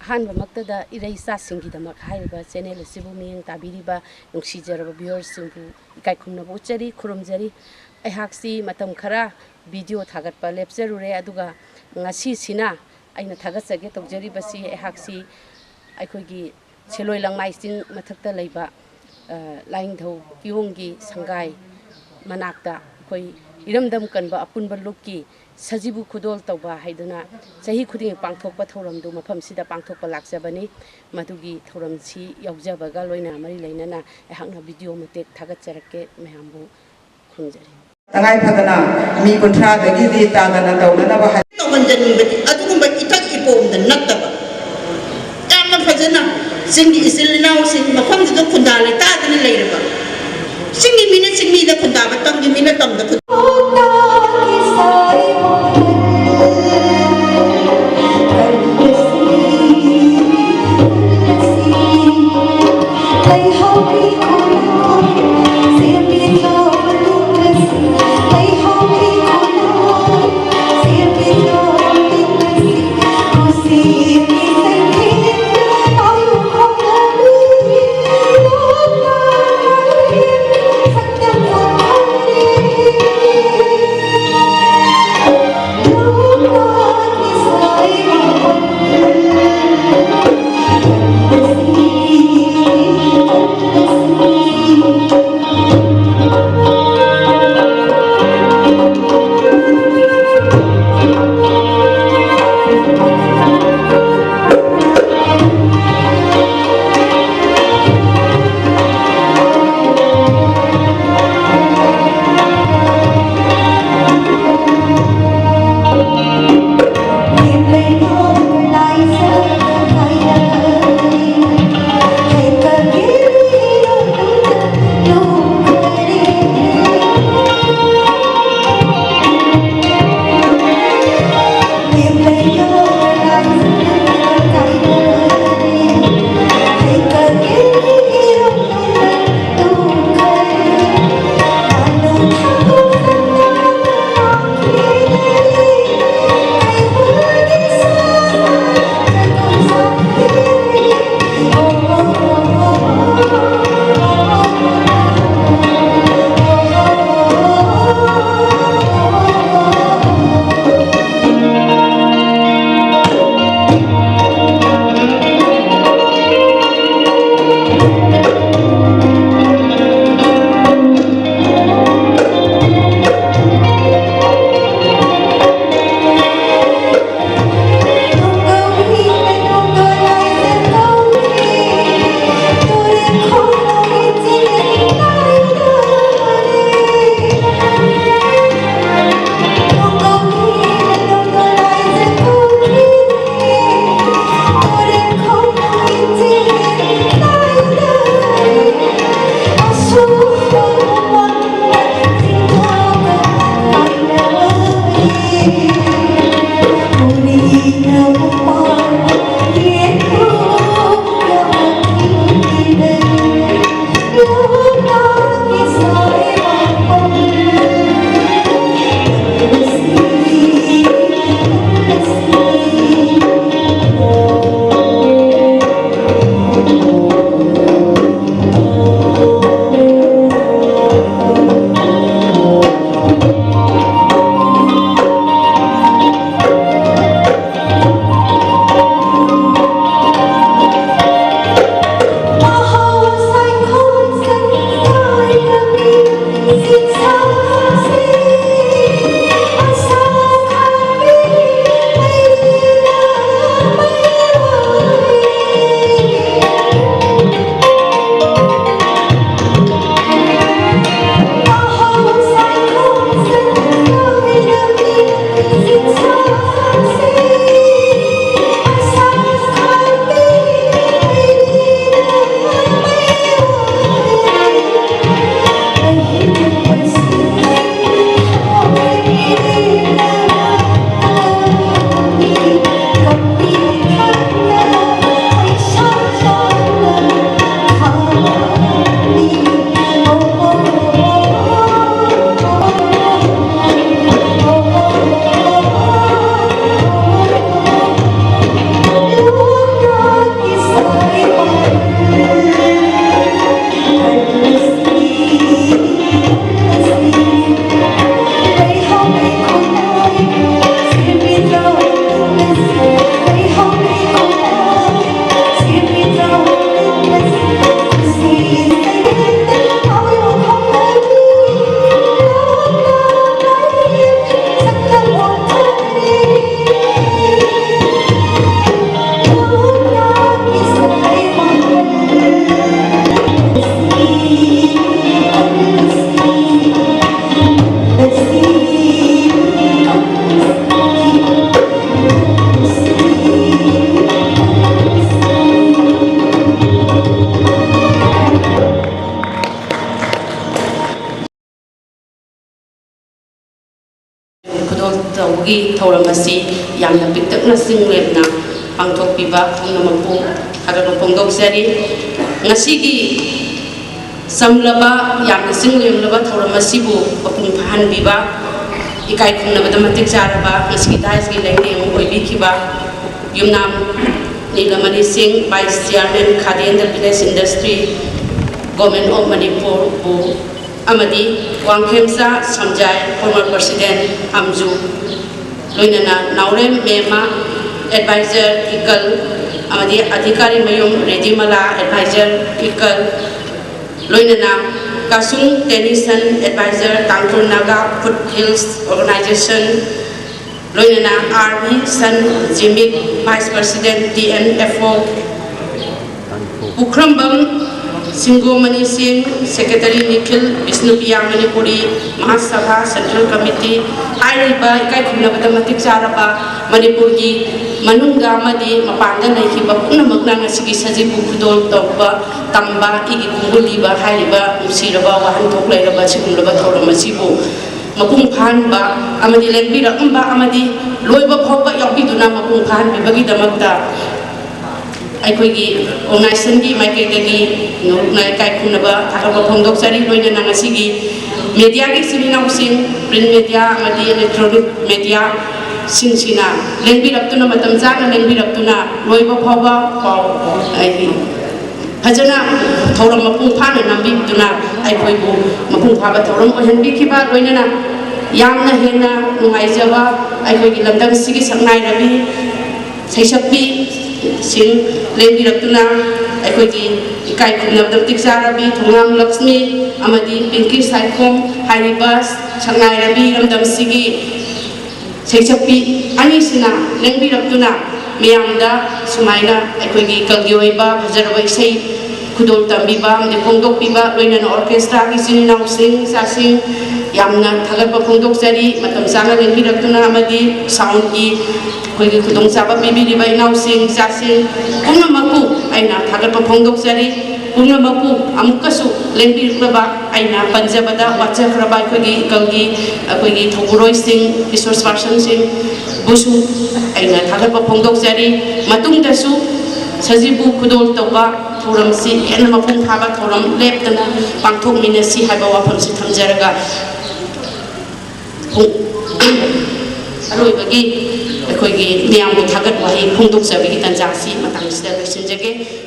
अहानबमक्तदा इरैचासिंगीदमक हाइरिबा channel असिबु मियंग ताबिरिबा नुंसीजरबा व्यूअर्ससिंगबु इकाइखुमनबु उच्चरी खुरुमजरी अहाक्सी मतम खरा video थागतपा लेप्चरुरे अदुगा ngasiसिना अइना थागतजगे तौजरिबसी अहाक्सी अखोइगी सेलोय लंगमाइसिंग मथक्ता लैबा लाइंगधौ कियोंगी Sangai मनाक्ता अखोइ इरमदम कनबा अपुनबा लुक्की सजीबु खुदोल तौबा हाइदुना चाही खुदिंग पांथोकपा थौरमदु मफमसिदा पांथोकपा लाक्चबनी मदुगी थौरमसी यौजबगा लोइना मरि लैनना अहांना वीडियो मतेक थागतजरके मयामबु खुंजरी तंगाई फदना मी कुंठा दगी दी तादना तौनना बहा तौगंजनिबति अदुगुंबा इतक इपोमद नक्तबा यामना फजना सिंगी इसिलनाव सिंग मफमदिदा खुंदा लेतादना लैरबा सिंगी मिना सिंगीदा खुंदा बतंगी मिना तंगदा khudol tawgi thauramasi yamna piktakna singlepna pangthokpiba pungnamakpu thagakpa phongdoksari ngasigi samlaba yamna singlemlaba thauramasibu mapung phahanbiba ikai khungnabada matik charaba ngasigi daisgi lengdeng oibikhiba yumnam Nilamani Singh, Vice Chairman, Khadi and Village Industry, Government of Manipur, Amadi, Wangkhemsa Samjai, former President Amju, Loinana Naurem Mema, Advisor Ikal, Amadi Adhikari Mayum Redimala, Advisor Ikal, Loinana Kasung Tennyson, Advisor Tangtur Naga Foothills Organization, Loinana Army San Jimik, Vice President DNFO, Ukrambam Singomani Singh, Secretary Nikhil Visnupiyang Manipuri, Mahasabha Central Committee, Ariba Ikai Khunabada Matik Charaba, Manipurgi, Manunga Madi, Mapanda Naikiba, Punamakna Sigi Sajibu Kudol Toba, Tamba, Igi Kunguliba, Haiba, Usiraba, Wahantok Lairaba, Sikulaba Toramasibu. Mapung phanba amadi lengbi rakamba amadi loiba phawba yakbiduna mapung phanbi bagi damakta aikhoigi organization gi maikegi nai kai khunaba thakaba phongdoksari loina nangasigi media gi sinina using print media amadi electronic media sinsina lengbi raktuna matam jana lengbi raktuna loiba phawba ai Hajana thauram mapung phana nambi duna ai khoibu mapung phaba thauram ohenbi khiba loinana yamna hena nungaijaba ai khoigi lamdam sigi sangnai rabi saisappi sin lebi raktuna ai khoigi ikai khunabdam tiksa rabi thongam lakshmi amadi pinki saikhom hariba sangnai rabi lamdam sigi saisappi ani sina lebi raktuna Miyamda Sumaina Ekogi Kagyoiba Bhajaraba Isai Kudol Tambiba Mde Pongdok Biba Loinana Orchestra Kisinina Sing Sasing Yamna Thagarpa Pongdok Sari Matam Sanga Lengbi Raktuna Amadi Sound Ki Koigi Kudong Saba Bibi Riba Inau Sing Sasing Puna Maku Aina Thagarpa Pongdok Sari Puna Maku Amukasu Lengbi Raba Aina Panjabada Wachak Raba Koigi Kalgi Koigi Thoguroi Sing Resource Person Sing Busu Aina Thagarpa Pongdok Sari Matung Dasu Sajibu Kudol Toba Thoram Si Ena Mapung Phaba Thoram Leptana Pangthok Minasi Haiba Wafam Si Thamjaraga Aroibagi Ekoigi Miyambu Thagat Wahi Pongdok Sabigi Tanjasi Matang Sida Loisinjage